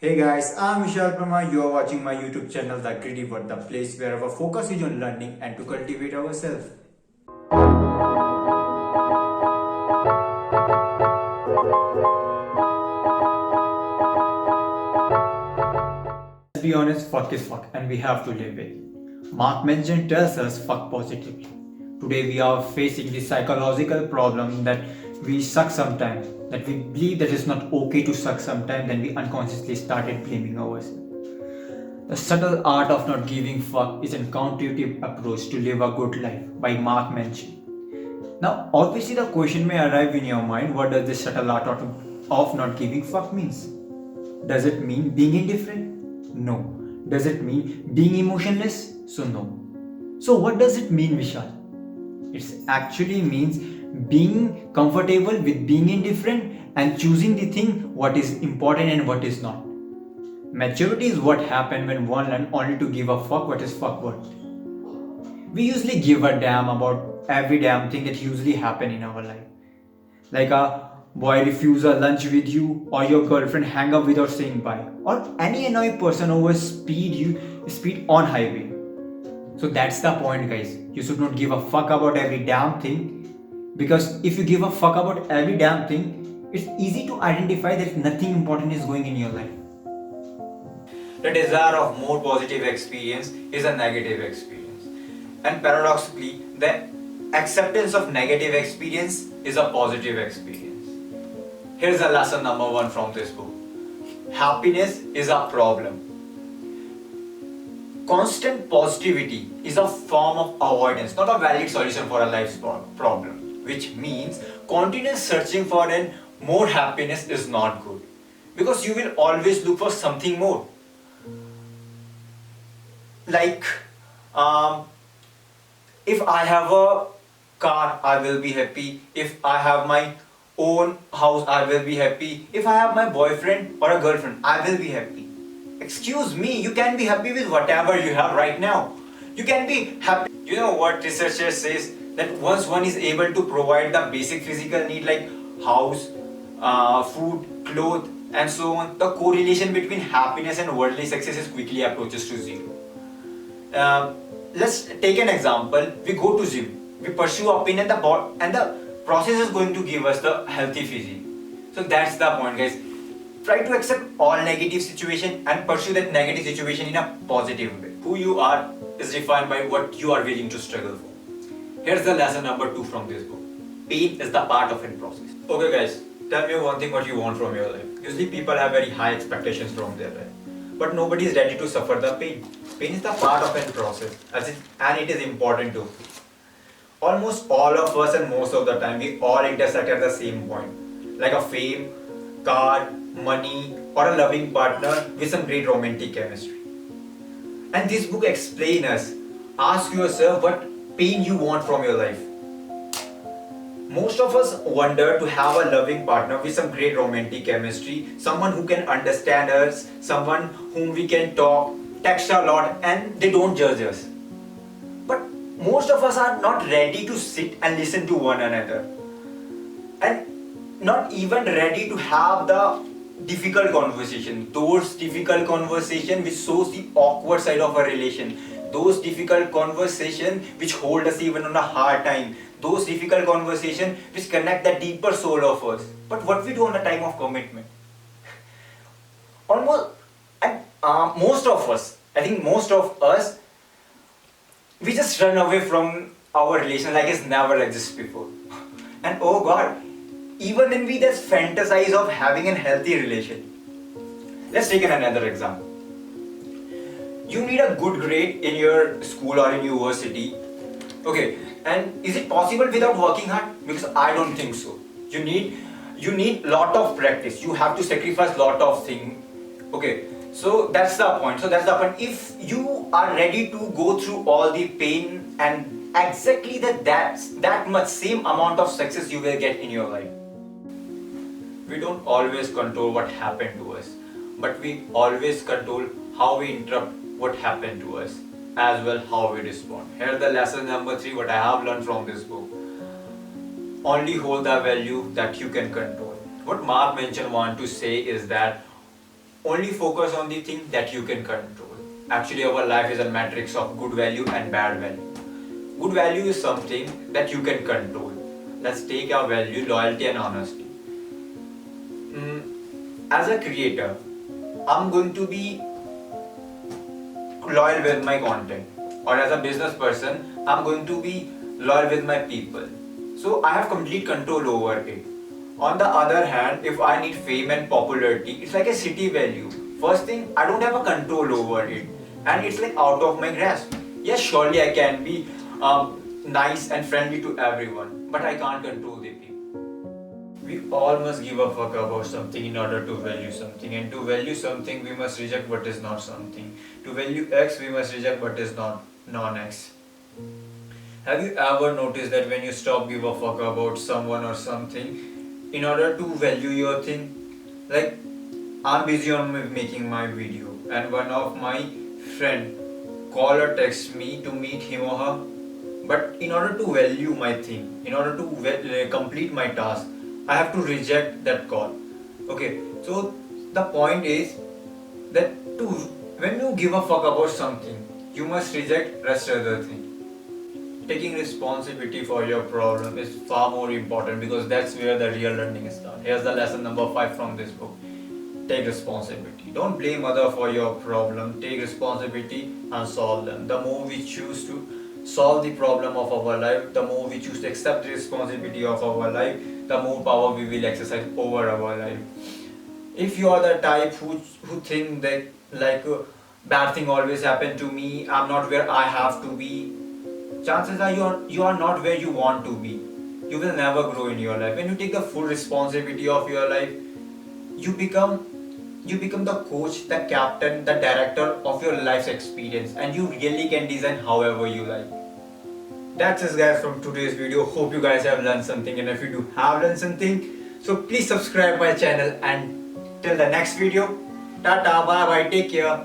Hey guys, I'm Vishal Parmar. You are watching my YouTube channel, The Gritty Word, the place where our focus is on learning and to cultivate ourselves. Let's be honest, fuck is fuck, and we have to live it. Mark Manson tells us fuck positively. Today we are facing the psychological problem that we suck sometimes, that we believe that it's not okay to suck sometimes, then we unconsciously started blaming ourselves. The subtle art of not giving fuck is a counterintuitive approach to live a good life by Mark Manson. Now, obviously, the question may arrive in your mind: what does this subtle art of not giving fuck means? Does it mean being indifferent? No. Does it mean being emotionless? So no. So what does it mean, Vishal? It actually means being comfortable with being indifferent and choosing the thing what is important and what is not. Maturity is what happens when one learns only to give a fuck what is fuck worth. We usually give a damn about every damn thing that usually happen in our life. Like a boy refuse a lunch with you, or your girlfriend hang up without saying bye, or any annoying person over speed on highway. So that's the point, guys. You should not give a fuck about every damn thing, because if you give a fuck about every damn thing, it's easy to identify that nothing important is going in your life. The desire of more positive experience is a negative experience. And paradoxically, the acceptance of negative experience is a positive experience. Here's a lesson number one from this book. Happiness is a problem. Constant positivity is a form of avoidance, not a valid solution for a life's problem. Which means continuous searching for more happiness is not good. Because you will always look for something more. Like, if I have a car, I will be happy. If I have my own house, I will be happy. If I have my boyfriend or a girlfriend, I will be happy. Excuse me, you can be happy with whatever you have right now. You can be happy. You know what researchers says, that once one is able to provide the basic physical need like house, food, clothes, and so on, the correlation between happiness and worldly success is quickly approaches to zero. Let's take an example. We go to gym, we pursue a pin, and the process is going to give us the healthy physique. So that's the point, guys. Try to accept all negative situation and pursue that negative situation in a positive way. Who you are is defined by what you are willing to struggle for. Here's the lesson number 2 from this book. Pain is the part of a process. Okay, guys, tell me one thing what you want from your life. Usually people have very high expectations from their life, but nobody is ready to suffer the pain. Pain is the part of a process, and it is important too. Almost all of us, and most of the time, we all intersect at the same point, like a fame, car, money, or a loving partner with some great romantic chemistry. And this book explains us. Ask yourself what pain you want from your life. Most of us wonder to have a loving partner with some great romantic chemistry, someone who can understand us, someone whom we can talk, text a lot, and they don't judge us. But most of us are not ready to sit and listen to one another, and not even ready to have the difficult conversation. Those difficult conversation which shows the awkward side of a relation. Those difficult conversation which hold us even on a hard time. Those difficult conversation which connect the deeper soul of us. But what we do on the time of commitment? Almost, and most of us, I think most of us, we just run away from our relation like it's never existed before. And oh God, even when we just fantasize of having a healthy relation. Let's take another example. You need a good grade in your school or in university. Okay, and is it possible without working hard? Because I don't think so. You need lot of practice. You have to sacrifice lot of things. Okay, so that's the point. If you are ready to go through all the pain and exactly that much same amount of success you will get in your life. We don't always control what happened to us, but we always control how we interrupt what happened to us, as well how we respond. Here's the lesson number 3 what I have learned from this book. Only hold the value that you can control. What Mark Manson want to say is that only focus on the thing that you can control. Actually, our life is a matrix of good value and bad value. Good value is something that you can control. Let's take our value, loyalty and honesty. As a creator, I'm going to be loyal with my content, or as a business person, I'm going to be loyal with my people. So I have complete control over it. On the other hand, if I need fame and popularity, it's like a city value. First thing, I don't have a control over it, and it's like out of my grasp. Yes, surely I can be nice and friendly to everyone, but I can't control the people. We all must give a fuck about something in order to value something, and to value something, we must reject what is not something. To value X, we must reject what is not non-X. Have you ever noticed that when you stop give a fuck about someone or something, in order to value your thing, like I'm busy on making my video, and one of my friend call or text me to meet him or her, but in order to value my thing, in order to complete my task, I have to reject that call. Okay, so the point is that to when you give a fuck about something, you must reject rest of the thing. Taking responsibility for your problem is far more important, because that's where the real learning starts. Here's the lesson number 5 from this book. Take responsibility. Don't blame others for your problem. Take responsibility and solve them. The more we choose to solve the problem of our life, the more we choose to accept the responsibility of our life, the more power we will exercise over our life. If you are the type who think that bad thing always happen to me, I'm not where I have to be, chances are you are not where you want to be. You will never grow in your life. When you take the full responsibility of your life, you become the coach, the captain, the director of your life's experience, and you really can design however you like. That's it guys from today's video. Hope you guys have learned something, and if you do have learned something, so please subscribe my channel, and till the next video, tata, bye bye, take care.